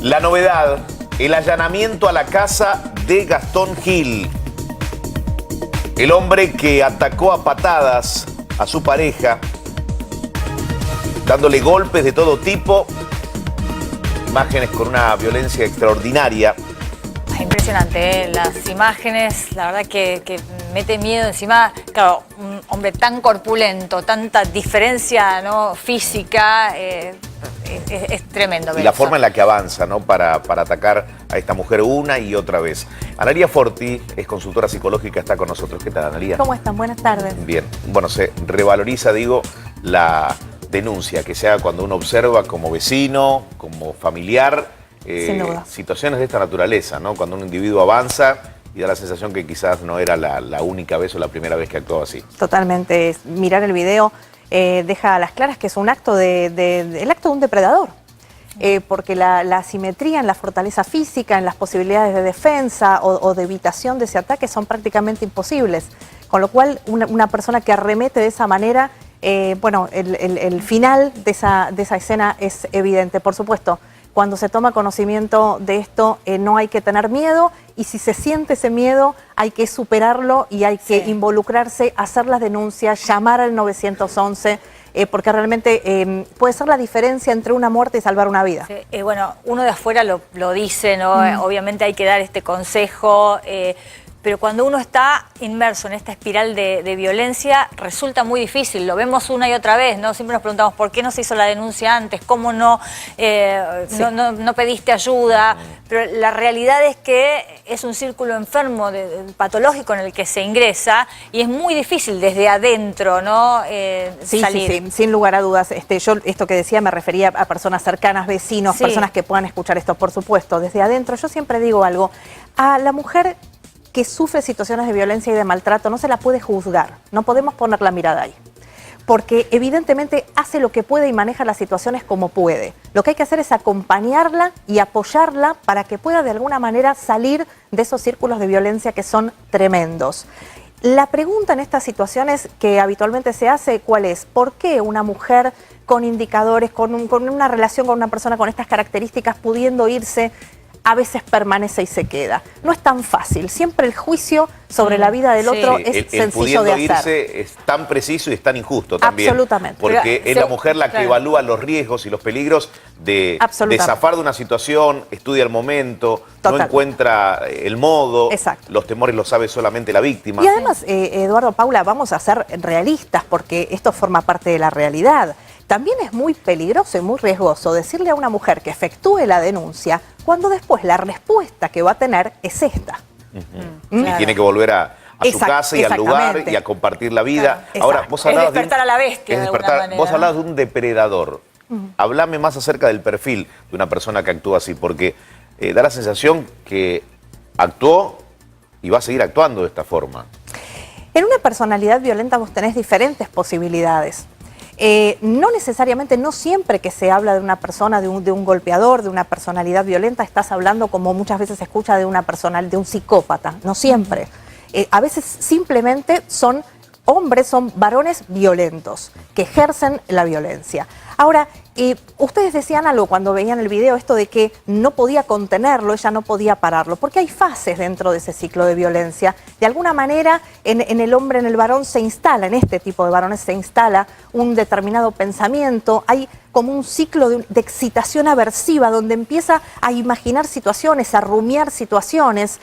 La novedad, el allanamiento a la casa de Gastón Gil. El hombre que atacó a patadas a su pareja, dándole golpes de todo tipo. Imágenes con una violencia extraordinaria. Impresionante, ¿eh? Las imágenes, la verdad que mete miedo. Encima, claro, un hombre tan corpulento, tanta diferencia, ¿no?, física, es tremendo. Y la forma en la que avanza, ¿no?, para atacar a esta mujer una y otra vez. Analía Forti es consultora psicológica, está con nosotros. ¿Qué tal, Analía? ¿Cómo están? Buenas tardes. Bien. Bueno, se revaloriza, digo, la denuncia que se haga cuando uno observa como vecino, como familiar, Sin duda. situaciones de esta naturaleza, ¿no? Cuando un individuo avanza y da la sensación que quizás no era la única vez o la primera vez que actuaba así. Totalmente. Mirar el video deja a las claras que es un acto el acto de un depredador. Porque la asimetría en la fortaleza física, en las posibilidades de defensa o de evitación de ese ataque son prácticamente imposibles. Con lo cual, una persona que arremete de esa manera, bueno, el final de esa escena es evidente. Por supuesto, cuando se toma conocimiento de esto, no hay que tener miedo, y si se siente ese miedo, hay que superarlo y hay que involucrarse, hacer las denuncias, llamar al 911, porque realmente puede ser la diferencia entre una muerte y salvar una vida. Sí, bueno, uno de afuera lo dice, ¿no? Obviamente hay que dar este consejo, pero cuando uno está inmerso en esta espiral de violencia, resulta muy difícil. Lo vemos una y otra vez, ¿no? Siempre nos preguntamos por qué no se hizo la denuncia antes, cómo no pediste ayuda. Pero la realidad es que es un círculo enfermo, patológico en el que se ingresa, y es muy difícil desde adentro, ¿no? Salir. Sí, sin lugar a dudas. Yo esto que decía me refería a personas cercanas, vecinos, personas que puedan escuchar esto, por supuesto. Desde adentro, yo siempre digo algo. A la mujer que sufre situaciones de violencia y de maltrato no se la puede juzgar, no podemos poner la mirada ahí, porque evidentemente hace lo que puede y maneja las situaciones como puede. Lo que hay que hacer es acompañarla y apoyarla para que pueda de alguna manera salir de esos círculos de violencia que son tremendos. La pregunta en estas situaciones que habitualmente se hace, ¿cuál es? ¿Por qué una mujer con indicadores, con una relación con una persona con estas características, pudiendo irse, a veces permanece y se queda? No es tan fácil. Siempre el juicio sobre la vida del otro es sencillo de hacer. Irse es tan preciso y es tan injusto también. Absolutamente. Porque es la mujer la que evalúa los riesgos y los peligros de zafar de una situación, estudia el momento, no encuentra el modo. Exacto. Los temores los sabe solamente la víctima. Y además, Eduardo, Paula, vamos a ser realistas, porque esto forma parte de la realidad. También es muy peligroso y muy riesgoso decirle a una mujer que efectúe la denuncia cuando después la respuesta que va a tener es esta. Y tiene que volver a su casa y al lugar y a compartir la vida. Claro. Ahora, vos hablabas despertar a la bestia, de alguna manera. Vos hablabas de un depredador. Hablame más acerca del perfil de una persona que actúa así, porque da la sensación que actuó y va a seguir actuando de esta forma. En una personalidad violenta vos tenés diferentes posibilidades. No necesariamente, no siempre que se habla de una persona, de un golpeador, de una personalidad violenta, estás hablando, como muchas veces se escucha, de un psicópata. No siempre. A veces simplemente son hombres, son varones violentos que ejercen la violencia. Ahora, ustedes decían algo cuando veían el video, esto de que no podía contenerlo, ella no podía pararlo, porque hay fases dentro de ese ciclo de violencia. De alguna manera, en el hombre, en el varón se instala, en este tipo de varones se instala un determinado pensamiento, hay como un ciclo de excitación aversiva, donde empieza a imaginar situaciones, a rumiar situaciones,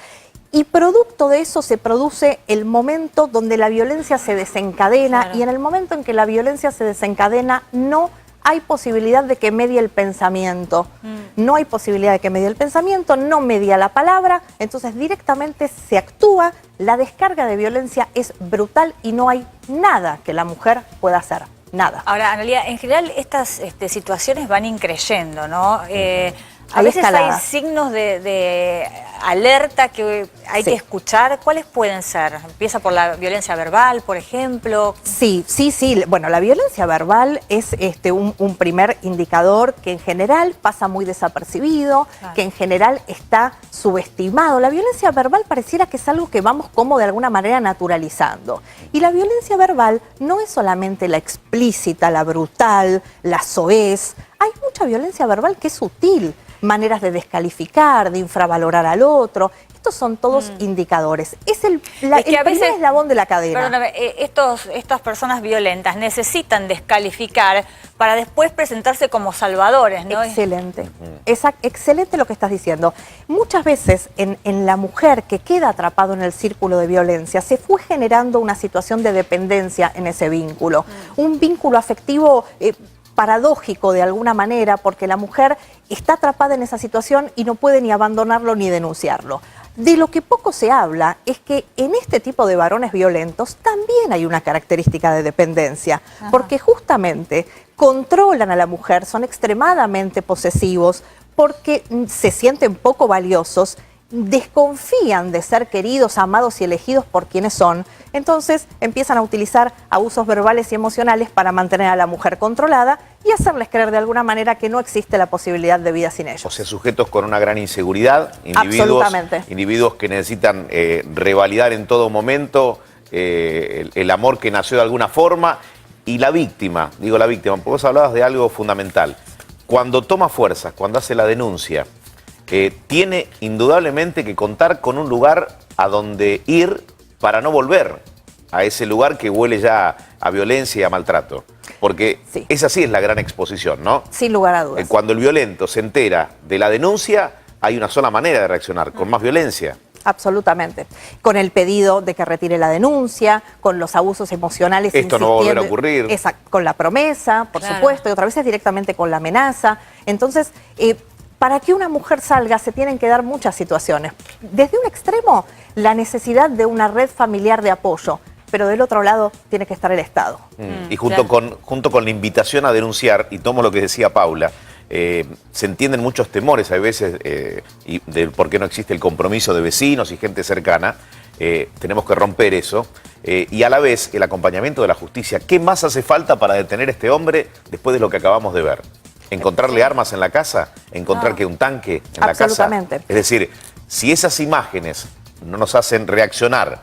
y producto de eso se produce el momento donde la violencia se desencadena, y en el momento en que la violencia se desencadena no hay posibilidad de que medie el pensamiento. No hay posibilidad de que medie el pensamiento, no media la palabra, entonces directamente se actúa, la descarga de violencia es brutal y no hay nada que la mujer pueda hacer, nada. Ahora, Analía, en general estas situaciones van increyendo, ¿no? A veces hay signos de alerta que hay que escuchar. ¿Cuáles pueden ser? ¿Empieza por la violencia verbal, por ejemplo? Sí. Bueno, la violencia verbal es un primer indicador que en general pasa muy desapercibido, que en general está subestimado. La violencia verbal pareciera que es algo que vamos como de alguna manera naturalizando. Y la violencia verbal no es solamente la explícita, la brutal, la soez. Hay mucha violencia verbal que es sutil. maneras de descalificar, de infravalorar al otro. Estos son todos indicadores. Es el primer eslabón de la cadena. Perdóname, estas personas violentas necesitan descalificar para después presentarse como salvadores, ¿no? Excelente. Excelente lo que estás diciendo. Muchas veces en la mujer que queda atrapado en el círculo de violencia se fue generando una situación de dependencia en ese vínculo. Un vínculo afectivo paradójico de alguna manera, porque la mujer está atrapada en esa situación y no puede ni abandonarlo ni denunciarlo. De lo que poco se habla es que en este tipo de varones violentos también hay una característica de dependencia, porque justamente controlan a la mujer, son extremadamente posesivos, porque se sienten poco valiosos, desconfían de ser queridos, amados y elegidos por quienes son. Entonces empiezan a utilizar abusos verbales y emocionales para mantener a la mujer controlada y hacerles creer de alguna manera que no existe la posibilidad de vida sin ellos. O sea, sujetos con una gran inseguridad, individuos que necesitan revalidar en todo momento el amor que nació de alguna forma. Y la víctima, digo la víctima, porque vos hablabas de algo fundamental. Cuando toma fuerzas, cuando hace la denuncia, tiene indudablemente que contar con un lugar a donde ir para no volver a ese lugar que huele ya a violencia y a maltrato. Porque esa sí es la gran exposición, ¿no? Sin lugar a dudas. Cuando el violento se entera de la denuncia, hay una sola manera de reaccionar, con más violencia. Absolutamente. Con el pedido de que retire la denuncia, con los abusos emocionales. Esto no va a volver a ocurrir. Con la promesa, por supuesto, y otra vez es directamente con la amenaza. Entonces, para que una mujer salga se tienen que dar muchas situaciones. Desde un extremo, la necesidad de una red familiar de apoyo, pero del otro lado tiene que estar el Estado. Y junto con la invitación a denunciar, y tomo lo que decía Paula, se entienden muchos temores a veces de por qué no existe el compromiso de vecinos y gente cercana. Tenemos que romper eso. Y a la vez el acompañamiento de la justicia. ¿Qué más hace falta para detener a este hombre después de lo que acabamos de ver? ¿Encontrarle armas en la casa? ¿Encontrar que un tanque en la casa? Absolutamente. Es decir, si esas imágenes no nos hacen reaccionar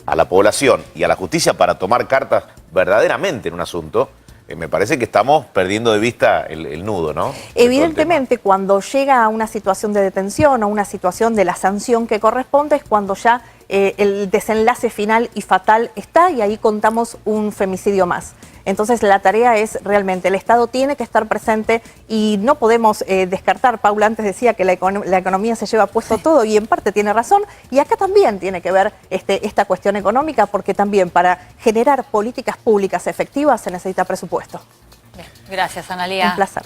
a la población y a la justicia para tomar cartas verdaderamente en un asunto, me parece que estamos perdiendo de vista el nudo, ¿no? Evidentemente, cuando llega a una situación de detención o una situación de la sanción que corresponde, es cuando ya el desenlace final y fatal está, y ahí contamos un femicidio más. Entonces la tarea es realmente, el Estado tiene que estar presente y no podemos descartar. Paula antes decía que la economía se lleva puesto todo, y en parte tiene razón, y acá también tiene que ver esta cuestión económica, porque también para generar políticas públicas efectivas se necesita presupuesto. Bien. Gracias, Analía. Un placer.